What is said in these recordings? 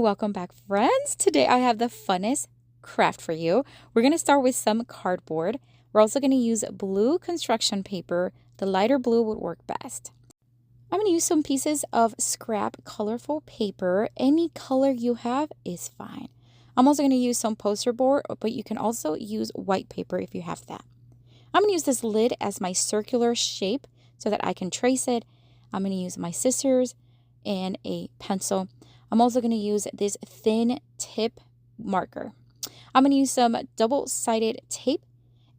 Welcome back, friends. Today I have the funnest craft for you. We're going to start with some cardboard. We're also going to use blue construction paper. The lighter blue would work best. I'm going to use some pieces of scrap colorful paper. Any color you have is fine. I'm also going to use some poster board, but you can also use white paper if you have that. I'm going to use this lid as my circular shape so that I can trace it. I'm going to use my scissors and a pencil. I'm also going to use this thin tip marker. I'm going to use some double-sided tape,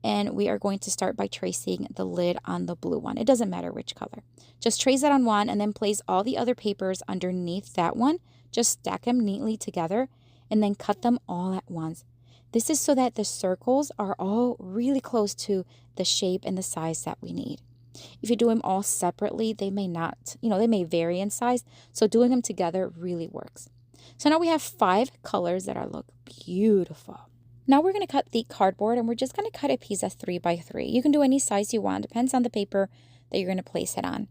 and we are going to start by tracing the lid on the blue one. It doesn't matter which color. Just trace it on one and then place all the other papers underneath that one. Just stack them neatly together and then cut them all at once. This is so that the circles are all really close to the shape and the size that we need. If you do them all separately, they may not, they may vary in size. So doing them together really works. So now we have 5 colors that look beautiful. Now we're going to cut the cardboard, and we're just going to cut a piece of 3 by 3. You can do any size you want. Depends on the paper that you're going to place it on.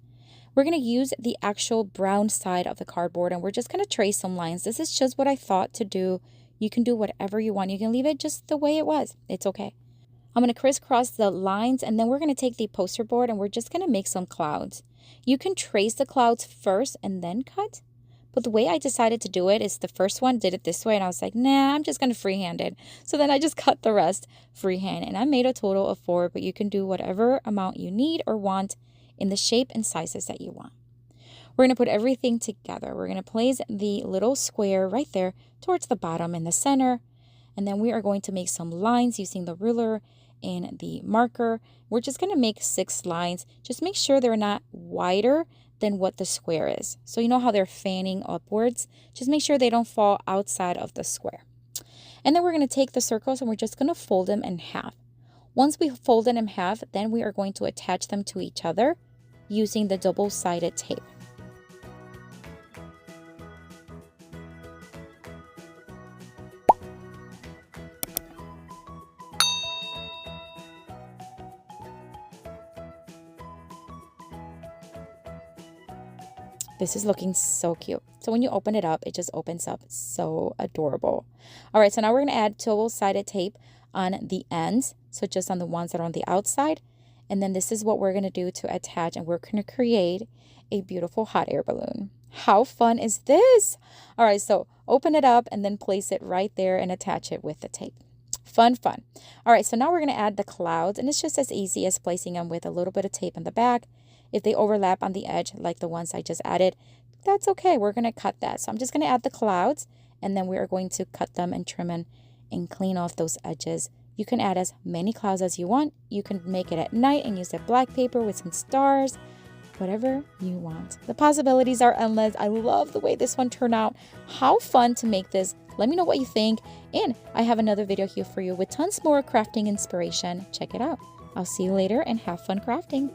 We're going to use the actual brown side of the cardboard, and we're just going to trace some lines. This is just what I thought to do. You can do whatever you want. You can leave it just the way it was. It's okay. I'm going to crisscross the lines, and then we're going to take the poster board and we're just going to make some clouds. You can trace the clouds first and then cut. But the way I decided to do it is the first one did it this way, and I was like, nah, I'm just going to freehand it. So then I just cut the rest freehand, and I made a total of 4, but you can do whatever amount you need or want in the shape and sizes that you want. We're going to put everything together. We're going to place the little square right there towards the bottom in the center. And then we are going to make some lines using the ruler and the marker. We're just going to make 6 lines. Just make sure they're not wider than what the square is. So you know how they're fanning upwards? Just make sure they don't fall outside of the square. And then we're going to take the circles and we're just going to fold them in half. Once we fold them in half, then we are going to attach them to each other using the double-sided tape. This is looking so cute. So when you open it up, it just opens up so adorable. All right, so now we're going to add double-sided tape on the ends. So just on the ones that are on the outside. And then this is what we're going to do to attach, and we're going to create a beautiful hot air balloon. How fun is this? All right, so open it up and then place it right there and attach it with the tape. Fun, fun. All right, so now we're going to add the clouds, and it's just as easy as placing them with a little bit of tape in the back. If they overlap on the edge, like the ones I just added, that's okay. We're going to cut that. So I'm just going to add the clouds, and then we are going to cut them and trim them and clean off those edges. You can add as many clouds as you want. You can make it at night and use that black paper with some stars, whatever you want. The possibilities are endless. I love the way this one turned out. How fun to make this. Let me know what you think. And I have another video here for you with tons more crafting inspiration. Check it out. I'll see you later and have fun crafting.